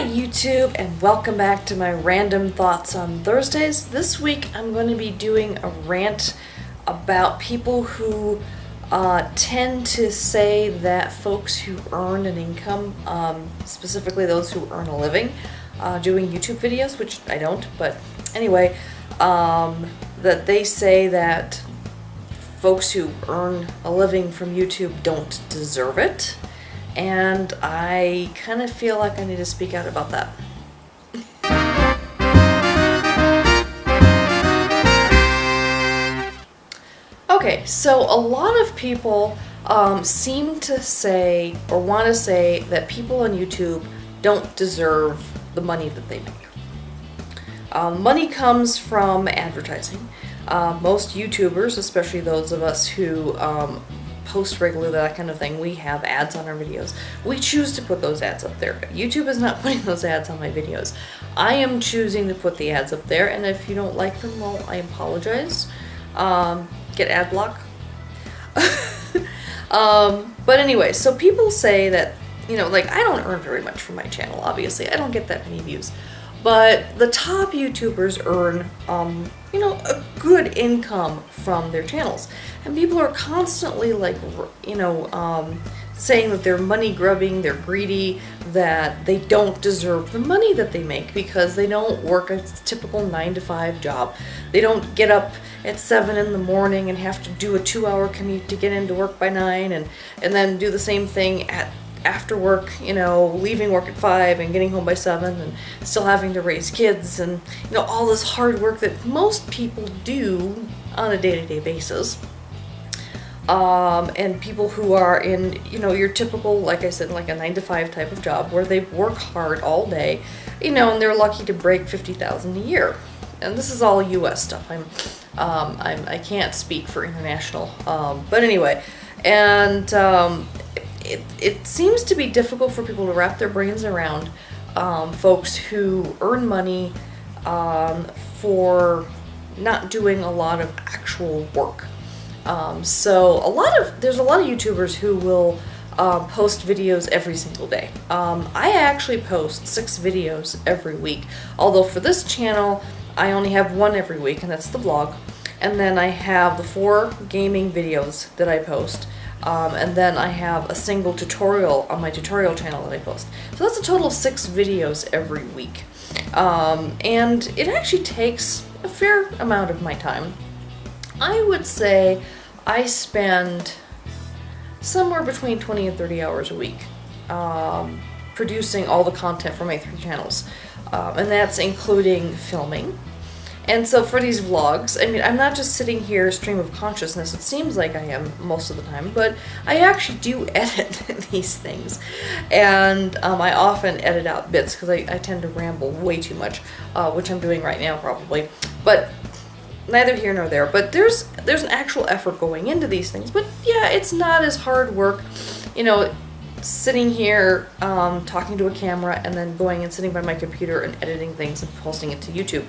Hi YouTube, and welcome back to my random thoughts on Thursdays. This week I'm going to be doing a rant about people who tend to say that folks who earn an income, specifically those who earn a living doing YouTube videos, which I don't, but anyway, that they say that folks who earn a living from YouTube don't deserve it. And I kind of feel like I need to speak out about that. Okay, so a lot of people seem to say or want to say that people on YouTube don't deserve the money that they make. Money comes from advertising. Most YouTubers, especially those of us who post regularly, that kind of thing, we have ads on our videos. We choose to put those ads up there. YouTube is not putting those ads on my videos. I am choosing to put the ads up there, and if you don't like them, well, I apologize. Get ad block. But anyway, so people say that, you know, like, I don't earn very much from my channel, obviously. I don't get that many views. But the top YouTubers earn, you know, a good income from their channels. And people are constantly, like, you know, saying that they're money grubbing, they're greedy, that they don't deserve the money that they make because they don't work a typical 9-to-5 job. They don't get up at 7 in the morning and have to do a 2-hour commute to get into work by 9 and then do the same thing after work, you know, leaving work at 5 and getting home by 7 and still having to raise kids and, you know, all this hard work that most people do on a day-to-day basis. And people who are in, you know, your typical, like I said, like a 9-to-5 type of job where they work hard all day, you know, and they're lucky to break $50,000 a year. And this is all U.S. stuff. I can't speak for international, but anyway, and it seems to be difficult for people to wrap their brains around folks who earn money for not doing a lot of actual work. So there's a lot of YouTubers who will post videos every single day. I actually post 6 videos every week, although for this channel I only have one every week, and that's the vlog. And then I have the 4 gaming videos that I post. And then I have a single tutorial on my tutorial channel that I post. So that's a total of 6 videos every week. And it actually takes a fair amount of my time. I would say I spend somewhere between 20 and 30 hours a week producing all the content for my 3 channels. And that's including filming. And so for these vlogs, I mean, I'm not just sitting here stream of consciousness. It seems like I am most of the time, but I actually do edit these things. And I often edit out bits because I tend to ramble way too much, which I'm doing right now probably. But neither here nor there. But there's an actual effort going into these things. But yeah, it's not as hard work, you know, sitting here talking to a camera and then going and sitting by my computer and editing things and posting it to YouTube.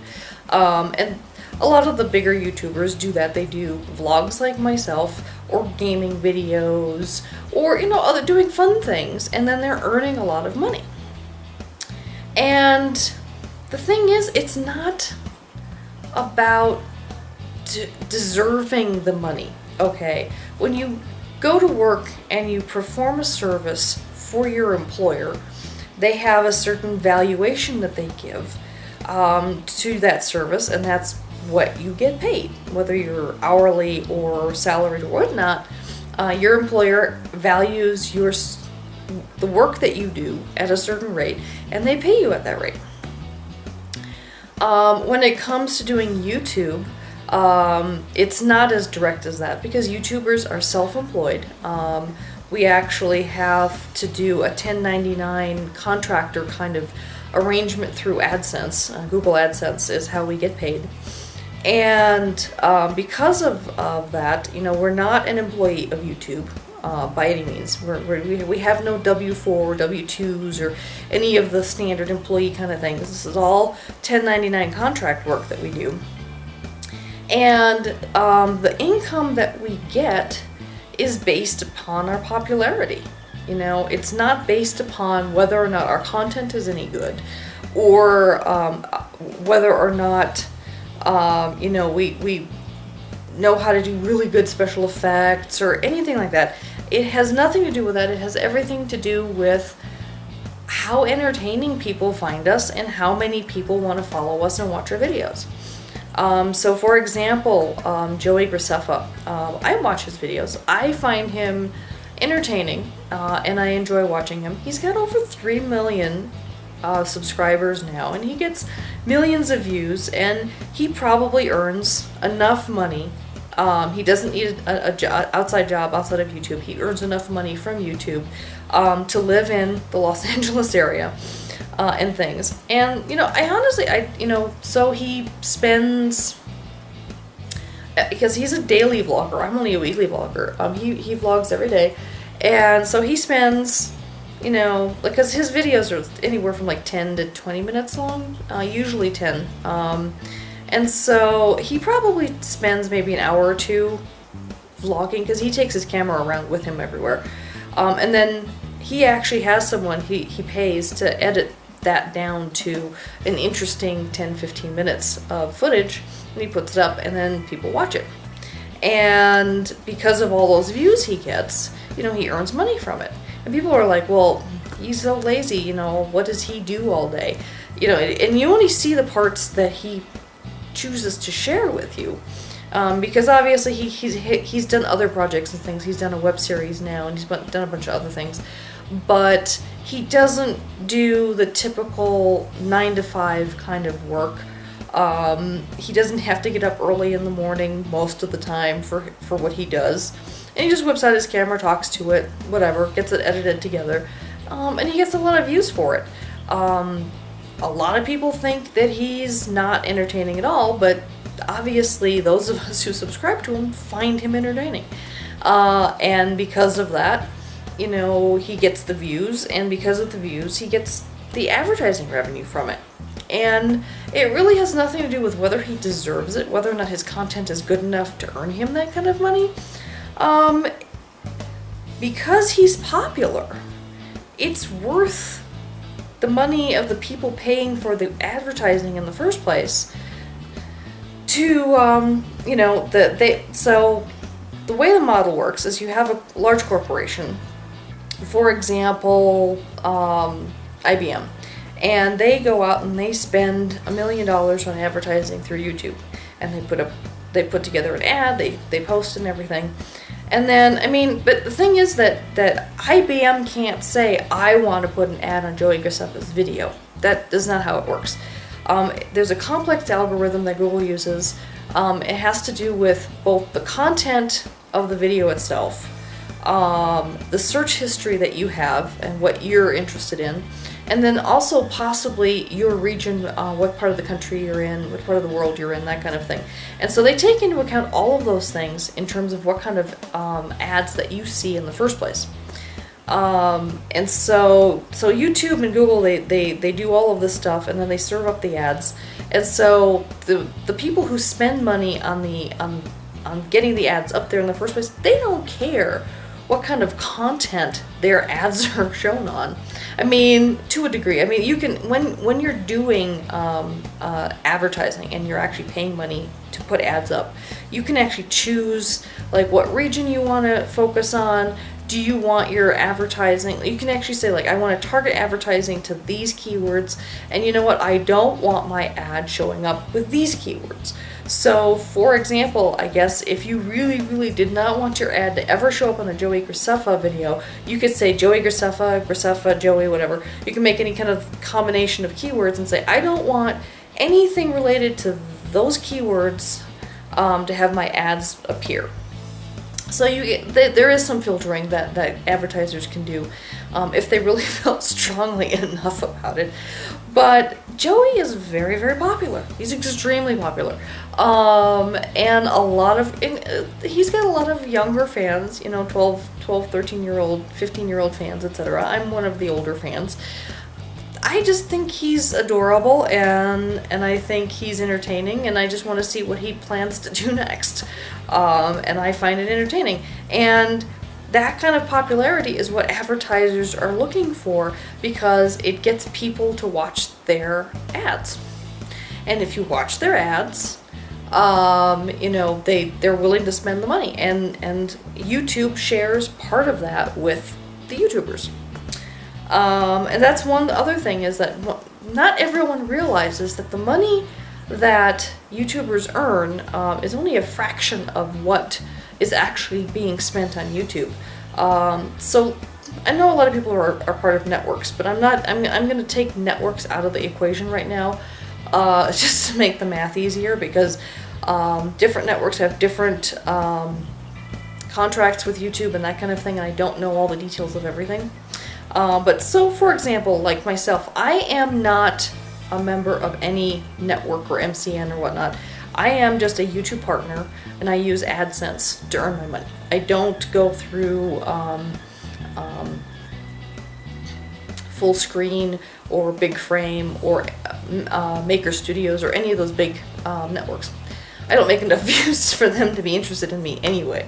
And a lot of the bigger YouTubers do that. They do vlogs like myself, or gaming videos, or, you know, doing fun things, and then they're earning a lot of money. And the thing is, it's not about deserving the money, okay? When you go to work and you perform a service for your employer, they have a certain valuation that they give to that service, and that's what you get paid. Whether you're hourly or salaried or whatnot, your employer values the work that you do at a certain rate, and they pay you at that rate. When it comes to doing YouTube, it's not as direct as that because YouTubers are self-employed. We actually have to do a 1099 contractor kind of arrangement through AdSense. Google AdSense is how we get paid. And because of that, you know, we're not an employee of YouTube by any means. We have no W-4 or W-2s or any of the standard employee kind of things. This is all 1099 contract work that we do. And the income that we get is based upon our popularity. You know, it's not based upon whether or not our content is any good, or whether or not you know, we know how to do really good special effects or anything like that. It has nothing to do with that. It has everything to do with how entertaining people find us and how many people want to follow us and watch our videos. So for example, Joey Graceffa, I watch his videos. I find him entertaining, and I enjoy watching him. He's got over 3 million subscribers now, and he gets millions of views, and he probably earns enough money. He doesn't need a outside job outside of YouTube. He earns enough money from YouTube to live in the Los Angeles area and things. And, you know, so he spends, because he's a daily vlogger, I'm only a weekly vlogger, he vlogs every day, and so he spends, you know, because his videos are anywhere from like 10 to 20 minutes long, usually 10, and so he probably spends maybe an hour or two vlogging, because he takes his camera around with him everywhere, and then he actually has someone he pays to edit that down to an interesting 10-15 minutes of footage, and he puts it up, and then people watch it. And because of all those views he gets, you know, he earns money from it. And people are like, well, he's so lazy, you know, what does he do all day? You know, and you only see the parts that he chooses to share with you. Because obviously he's done other projects and things. He's done a web series now, and he's done a bunch of other things. But he doesn't do the typical 9-to-5 kind of work. He doesn't have to get up early in the morning most of the time for what he does. And he just whips out his camera, talks to it, whatever, gets it edited together. And he gets a lot of views for it. A lot of people think that he's not entertaining at all, but obviously those of us who subscribe to him find him entertaining. And because of that, you know, he gets the views, and because of the views, he gets the advertising revenue from it. And it really has nothing to do with whether he deserves it, whether or not his content is good enough to earn him that kind of money. Because he's popular, it's worth the money of the people paying for the advertising in the first place to, you know, so the way the model works is you have a large corporation, for example, IBM, and they go out and they spend $1 million on advertising through YouTube, and they put together an ad, they post and everything. And then, I mean, but the thing is that IBM can't say, I want to put an ad on Joey Graceffa's video. That is not how it works. There's a complex algorithm that Google uses. It has to do with both the content of the video itself, the search history that you have and what you're interested in, and then also possibly your region, what part of the country you're in, what part of the world you're in, that kind of thing. And so they take into account all of those things in terms of what kind of ads that you see in the first place. And so YouTube and Google, they do all of this stuff, and then they serve up the ads. And so the people who spend money on getting the ads up there in the first place, they don't care what kind of content their ads are shown on. I mean, to a degree. I mean, you can, when you're doing advertising and you're actually paying money to put ads up, you can actually choose like what region you want to focus on. Do you want your advertising, you can actually say like, I want to target advertising to these keywords, and you know what, I don't want my ad showing up with these keywords. So for example, I guess if you really did not want your ad to ever show up on a Joey Graceffa video, you could say Joey Graceffa, Joey, whatever. You can make any kind of combination of keywords and say, I don't want anything related to those keywords to have my ads appear. So there is some filtering that advertisers can do if they really felt strongly enough about it. But Joey is very popular. He's extremely popular. And he's got a lot of younger fans, you know, 12, 13-year-old, 15-year-old fans, etc. I'm one of the older fans. I just think he's adorable, and I think he's entertaining, and I just want to see what he plans to do next. And I find it entertaining. And that kind of popularity is what advertisers are looking for, because it gets people to watch their ads. And if you watch their ads, you know, they're willing to spend the money, and YouTube shares part of that with the YouTubers. And that's one other thing, is that not everyone realizes that the money that YouTubers earn is only a fraction of what is actually being spent on YouTube. So I know a lot of people are part of networks, but I'm going to take networks out of the equation right now, just to make the math easier, because different networks have different contracts with YouTube and that kind of thing, and I don't know all the details of everything. But so, for example, like myself, I am not a member of any network or MCN or whatnot. I am just a YouTube partner, and I use AdSense to earn my money. I don't go through Full Screen or Big Frame or Maker Studios or any of those big networks. I don't make enough views for them to be interested in me anyway.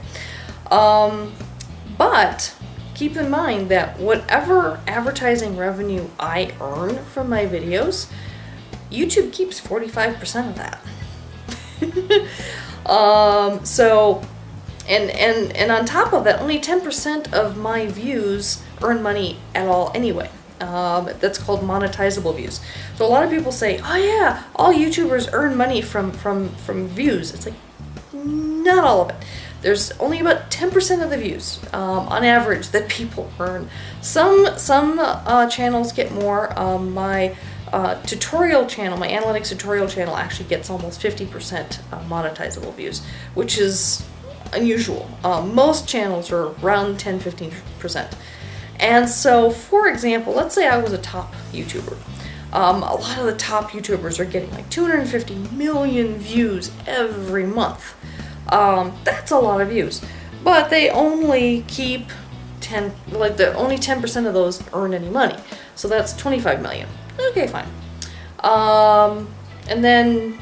But keep in mind that whatever advertising revenue I earn from my videos, YouTube keeps 45% of that. So, and on top of that, only 10% of my views earn money at all anyway. That's called monetizable views. So a lot of people say, oh yeah, all YouTubers earn money from views. It's like, not all of it. There's only about 10% of the views, on average, that people earn. Some channels get more. My tutorial channel, my analytics tutorial channel, actually gets almost 50% monetizable views, which is unusual. Most channels are around 10-15%. And so, for example, let's say I was a top YouTuber. A lot of the top YouTubers are getting like 250 million views every month. That's a lot of views, but they only keep only 10% of those earn any money. So that's 25 million. Okay, fine. And then,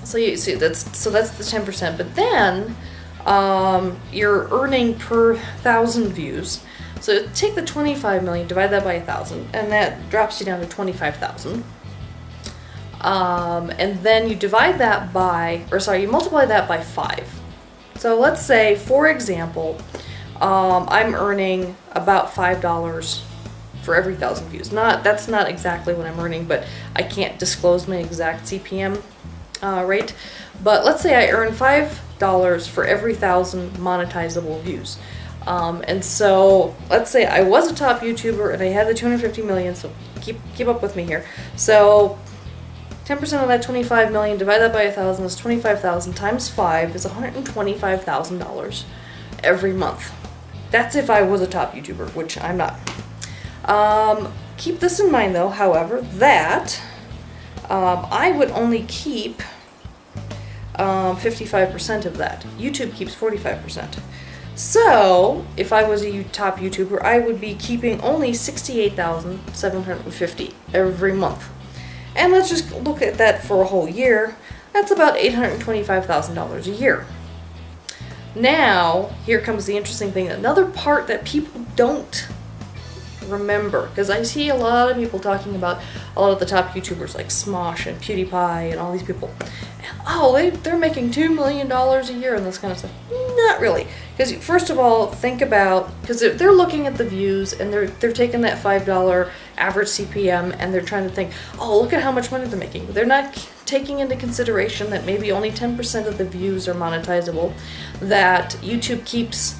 so you see, that's the 10%, but then, you're earning per 1,000 views. So take the 25 million, divide that by 1,000, and that drops you down to 25,000. And then you divide that by, you multiply that by 5. So let's say, for example, I'm earning about $5 for every 1,000 views. That's not exactly what I'm earning, but I can't disclose my exact CPM rate. But let's say I earn $5 for every 1,000 monetizable views. And so let's say I was a top YouTuber and I had the 250 million, so keep up with me here. So 10% of that 25 million, divide that by 1,000, is 25,000 times 5 is $125,000 every month. That's if I was a top YouTuber, which I'm not. Keep this in mind though, however, that I would only keep 55% of that. YouTube keeps 45%. So, if I was a top YouTuber, I would be keeping only $68,750 every month. And let's just look at that for a whole year. That's about $825,000 a year. Now, here comes the interesting thing. Another part that people don't remember, because I see a lot of people talking about a lot of the top YouTubers like Smosh and PewDiePie and all these people. And, they're making $2 million a year and this kind of stuff. Not really. Because first of all, think about, because they're looking at the views and they're taking that $5 average CPM and they're trying to think, oh, look at how much money they're making. But they're not taking into consideration that maybe only 10% of the views are monetizable, that YouTube keeps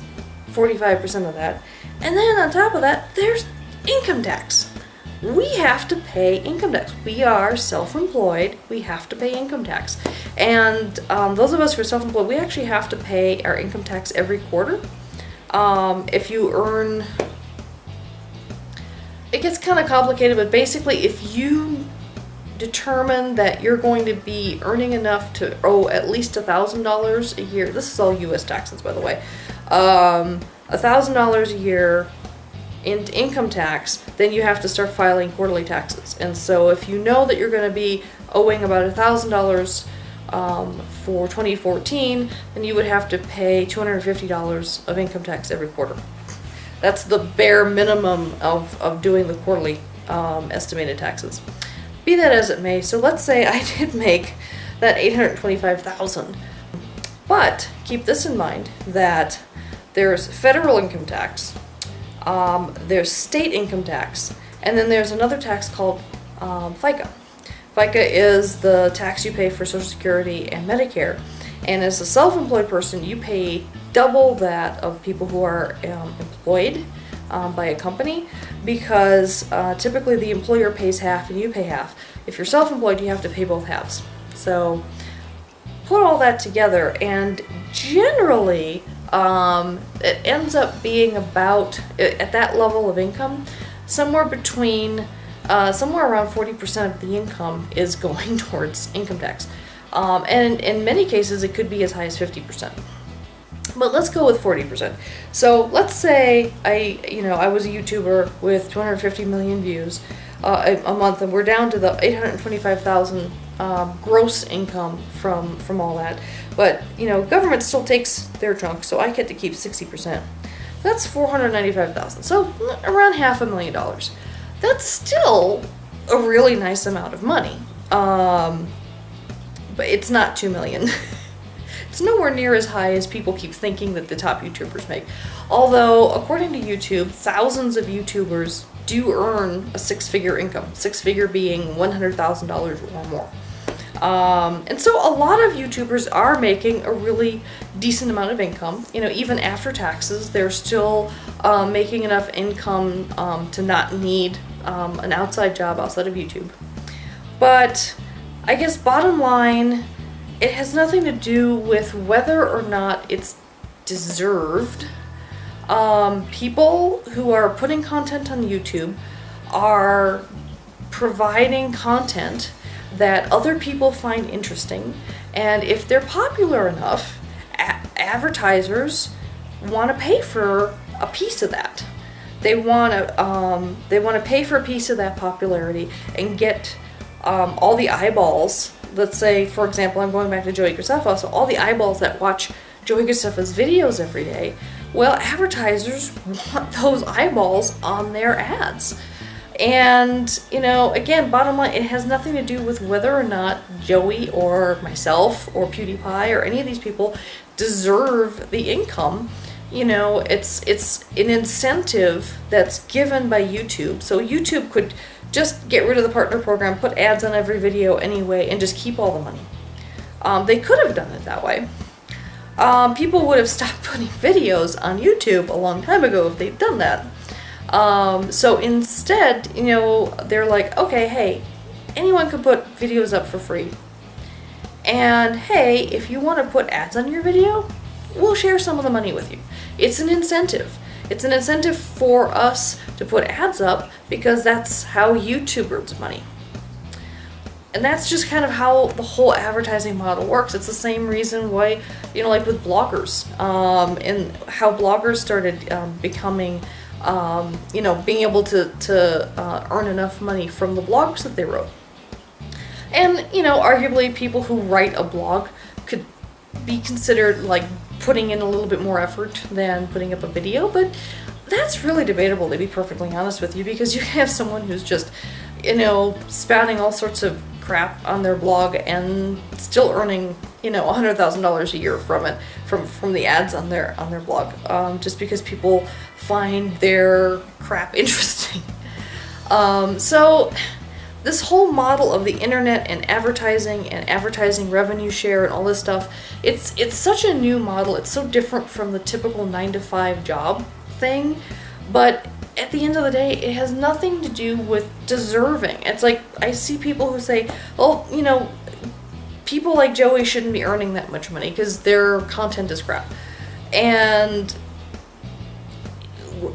45% of that. And then on top of that, there's income tax. We have to pay income tax. We are self-employed. We have to pay income tax. And those of us who are self-employed, we actually have to pay our income tax every quarter. If you earn, it gets kind of complicated, but basically if you determine that you're going to be earning enough to owe at least $1,000 a year, this is all U.S. taxes, by the way, $1,000 a year in income tax, then you have to start filing quarterly taxes. And so if you know that you're going to be owing about $1,000 for 2014, then you would have to pay $250 of income tax every quarter. That's the bare minimum of doing the quarterly estimated taxes. Be that as it may, so let's say I did make that $825,000. But keep this in mind, that there's federal income tax, there's state income tax, and then there's another tax called FICA. FICA is the tax you pay for Social Security and Medicare. And as a self-employed person, you pay double that of people who are employed by a company, because typically the employer pays half and you pay half. If you're self-employed, you have to pay both halves. So put all that together, and generally it ends up being about, at that level of income, somewhere between somewhere around 40% of the income is going towards income tax. And in many cases, it could be as high as 50%. But let's go with 40%. So let's say I was a YouTuber with 250 million views a month, and we're down to the 825,000 gross income from all that. But government still takes their chunk, so I get to keep 60%. That's $495,000. So around $500,000. That's still a really nice amount of money. But it's not $2 million. It's nowhere near as high as people keep thinking that the top YouTubers make. Although, according to YouTube, thousands of YouTubers do earn a six-figure income. Six-figure being $100,000 or more. And so a lot of YouTubers are making a really decent amount of income. Even after taxes, they're still making enough income to not need an outside job outside of YouTube. But I guess bottom line, it has nothing to do with whether or not it's deserved. People who are putting content on YouTube are providing content that other people find interesting, and if they're popular enough, advertisers want to pay for a piece of that. They want to pay for a piece of that popularity and get all the eyeballs. Let's say, for example, I'm going back to Joey Graceffa, so all the eyeballs that watch Joey Graceffa's videos every day, well, advertisers want those eyeballs on their ads. And, again, bottom line, it has nothing to do with whether or not Joey or myself or PewDiePie or any of these people deserve the income. It's an incentive that's given by YouTube. So YouTube could just get rid of the partner program, put ads on every video anyway, and just keep all the money. They could have done it that way. People would have stopped putting videos on YouTube a long time ago if they'd done that. So instead, they're like, okay, hey, anyone can put videos up for free. And hey, if you want to put ads on your video, we'll share some of the money with you. It's an incentive. It's an incentive for us to put ads up because that's how YouTube earns money. And that's just kind of how the whole advertising model works. It's the same reason why, like with bloggers, and how bloggers started becoming, being able to earn enough money from the blogs that they wrote. And, arguably people who write a blog could be considered like putting in a little bit more effort than putting up a video, but that's really debatable, to be perfectly honest with you, because you have someone who's just, spouting all sorts of crap on their blog and still earning, $100,000 a year from it, from the ads on their blog, just because people find their crap interesting. So this whole model of the internet and advertising revenue share and all this stuff, it's such a new model. It's so different from the typical 9-to-5 job thing, but at the end of the day, it has nothing to do with deserving. It's like, I see people who say, well, people like Joey shouldn't be earning that much money because their content is crap. And,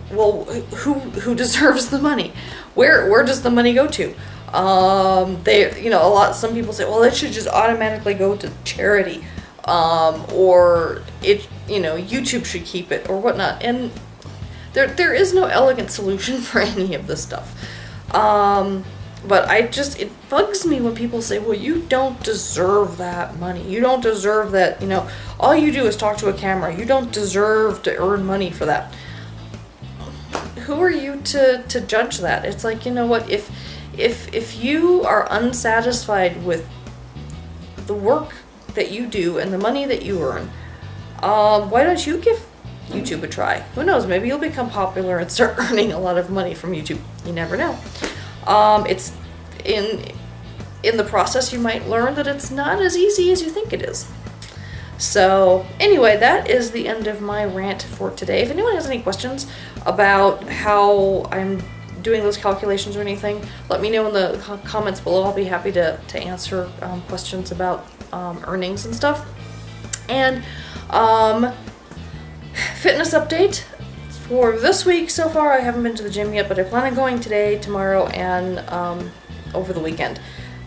well, who deserves the money? Where does the money go to? Some people say, well, it should just automatically go to charity, or YouTube should keep it, or whatnot. And there is no elegant solution for any of this stuff. But it bugs me when people say, well, you don't deserve that money. You don't deserve that, all you do is talk to a camera. You don't deserve to earn money for that. Who are you to judge that? It's like, you know what, if you are unsatisfied with the work that you do and the money that you earn, why don't you give YouTube a try? Who knows, maybe you'll become popular and start earning a lot of money from YouTube. You never know. It's in the process you might learn that it's not as easy as you think it is. So anyway, that is the end of my rant for today. If anyone has any questions about how I'm doing those calculations or anything, let me know in the comments below. I'll be happy to answer questions about earnings and stuff. And fitness update. For this week so far, I haven't been to the gym yet, but I plan on going today, tomorrow, and over the weekend.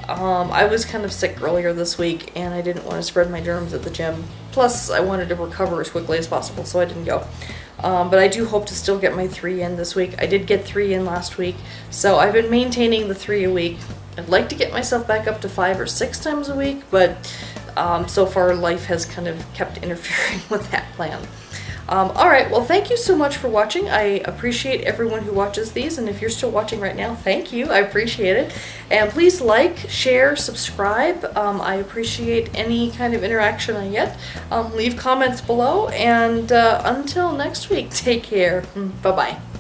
I was kind of sick earlier this week, and I didn't want to spread my germs at the gym. Plus, I wanted to recover as quickly as possible, so I didn't go. But I do hope to still get my 3 in this week. I did get 3 in last week, so I've been maintaining the 3 a week. I'd like to get myself back up to 5 or 6 times a week, but so far life has kind of kept interfering with that plan. Alright, well, thank you so much for watching. I appreciate everyone who watches these, and if you're still watching right now, thank you. I appreciate it. And please like, share, subscribe. I appreciate any kind of interaction I get. Leave comments below, and until next week, take care. Bye-bye.